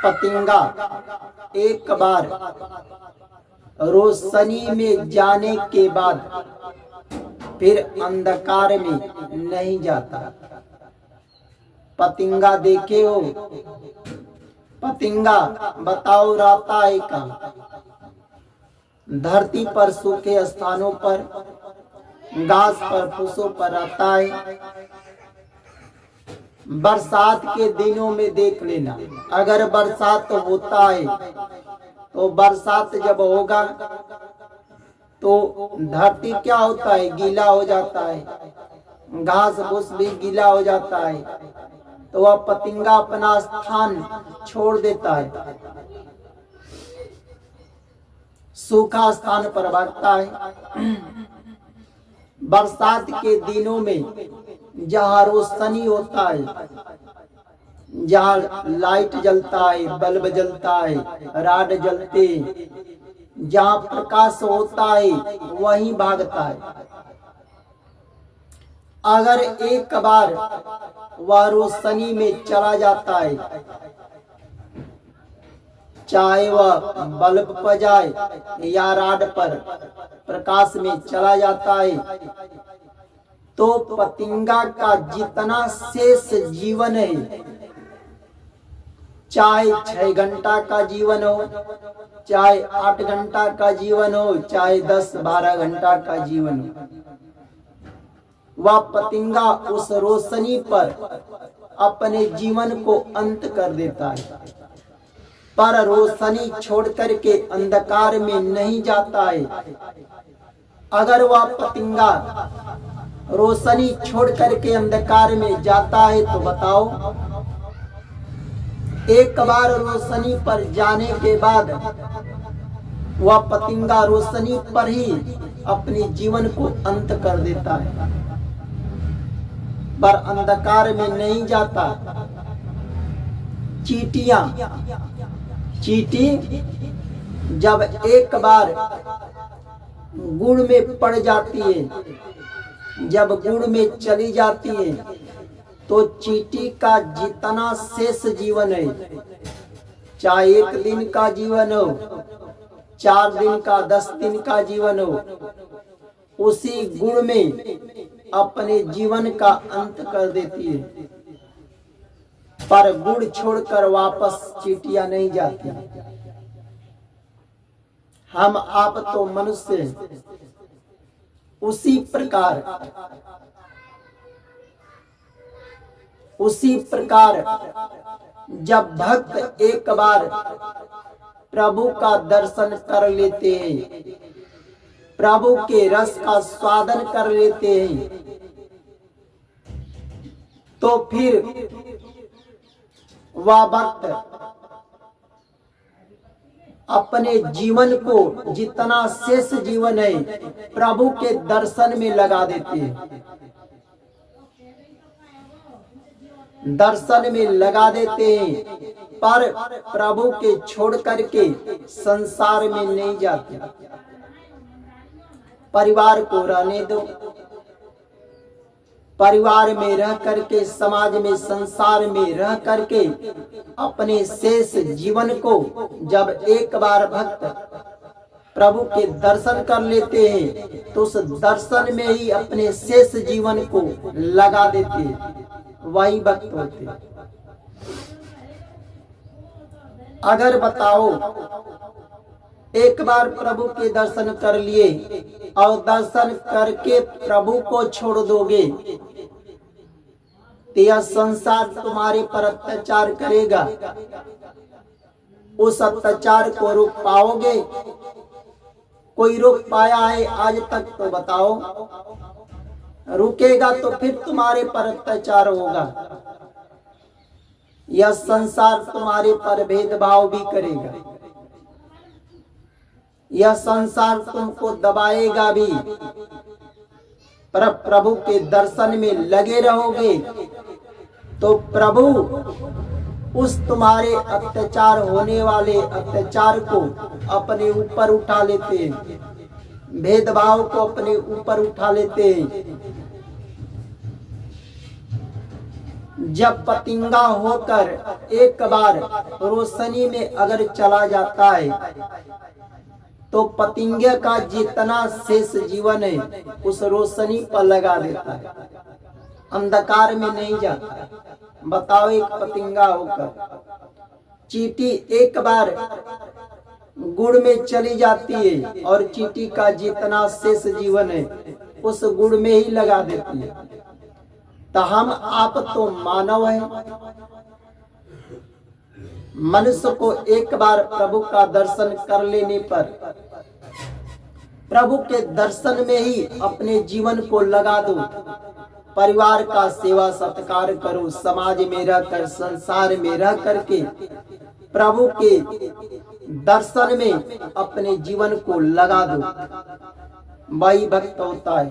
पतिंगा एक बार रोशनी में जाने के बाद फिर अंधकार में नहीं जाता। पतिंगा देखे हो? पतिंगा बताओ रहता है कहाँ? धरती पर सूखे स्थानों पर, घास पर, फूसों पर रहता है। बरसात के दिनों में देख लेना, अगर बरसात होता है तो बरसात जब होगा तो धरती क्या होता है? गीला हो जाता है, घास फूस भी गीला हो जाता है। तो वह पतिंगा अपना स्थान छोड़ देता है, सूखा स्थान पर भागता है। बरसात के दिनों में जहाँ रोशनी होता है, जहाँ लाइट जलता है, बल्ब जलता है, राड जलते, जहाँ प्रकाश होता है वहीं भागता है। अगर एक बार वह रोशनी में चला जाता है, चाहे वह बल्ब पर जाए या राड पर प्रकाश में चला जाता है, तो पतिंगा का जितना शेष जीवन है, चाहे 6 घंटा का जीवन हो, चाहे 8 घंटा का जीवन हो, चाहे 10-12 घंटा का जीवन हो, वह पतिंगा उस रोशनी पर अपने जीवन को अंत कर देता है। पर रोशनी छोड़ करके अंधकार में नहीं जाता है। अगर वह पतिंगा रोशनी छोड़ करके अंधकार में जाता है तो बताओ, एक बार रोशनी पर जाने के बाद वह पतिंगा रोशनी पर ही अपने जीवन को अंत कर देता है, पर अंधकार में नहीं जाता। चींटी जब एक बार गुड़ में पड़ जाती है, जब गुड़ में चली जाती है, तो चींटी का जितना शेष जीवन है, चाहे 1 दिन का जीवन हो, 4 दिन का, 10 दिन का जीवन हो, उसी गुड़ में अपने जीवन का अंत कर देती है। पर गुड़ छोड़कर वापस चींटियां नहीं जाती। हम आप तो मनुष्य हैं। उसी प्रकार जब भक्त एक बार प्रभु का दर्शन कर लेते हैं, प्रभु के रस का स्वादन कर लेते हैं, तो फिर वह भक्त अपने जीवन को, जितना शेष जीवन है, प्रभु के दर्शन में लगा देते हैं, दर्शन में लगा देते हैं, पर प्रभु के छोड़ करके संसार में नहीं जाते। परिवार को रहने दो, परिवार में रह करके, समाज में, संसार में रह करके अपने शेष जीवन को जब एक बार भक्त प्रभु के दर्शन कर लेते हैं, तो उस दर्शन में ही अपने शेष जीवन को लगा देते हैं, वही भक्त होते। अगर बताओ एक बार प्रभु के दर्शन कर लिए और दर्शन करके प्रभु को छोड़ दोगे, तो यह संसार तुम्हारे पर अत्याचार करेगा। उस अत्याचार को रोक पाओगे? कोई रोक पाया है आज तक? तो बताओ। रुकेगा तो फिर तुम्हारे पर अत्याचार होगा। यह संसार तुम्हारे पर भेदभाव भी करेगा, यह संसार तुमको दबाएगा भी, पर प्रभु के दर्शन में लगे रहोगे तो प्रभु उस तुम्हारे अत्याचार होने वाले अत्याचार को अपने ऊपर उठा लेते हैं, भेदभाव को अपने ऊपर उठा लेते हैं। जब पतंगा होकर एक बार रोशनी में अगर चला जाता है तो पतंगे का जितना शेष जीवन है उस रोशनी पर लगा देता है, अंधकार में नहीं जाता। बताओ, एक पतंगा होकर चींटी एक बार गुड़ में चली जाती है और चींटी का जितना शेष जीवन है उस गुड़ में ही लगा देती है। तो हम आप तो मानव हैं। मनुष्य को एक बार प्रभु का दर्शन कर लेने पर प्रभु के दर्शन में ही अपने जीवन को लगा दो। परिवार का सेवा सत्कार करो, समाज में रहकर, संसार में रह करके प्रभु के दर्शन में अपने जीवन को लगा दो। वही भक्त होता है।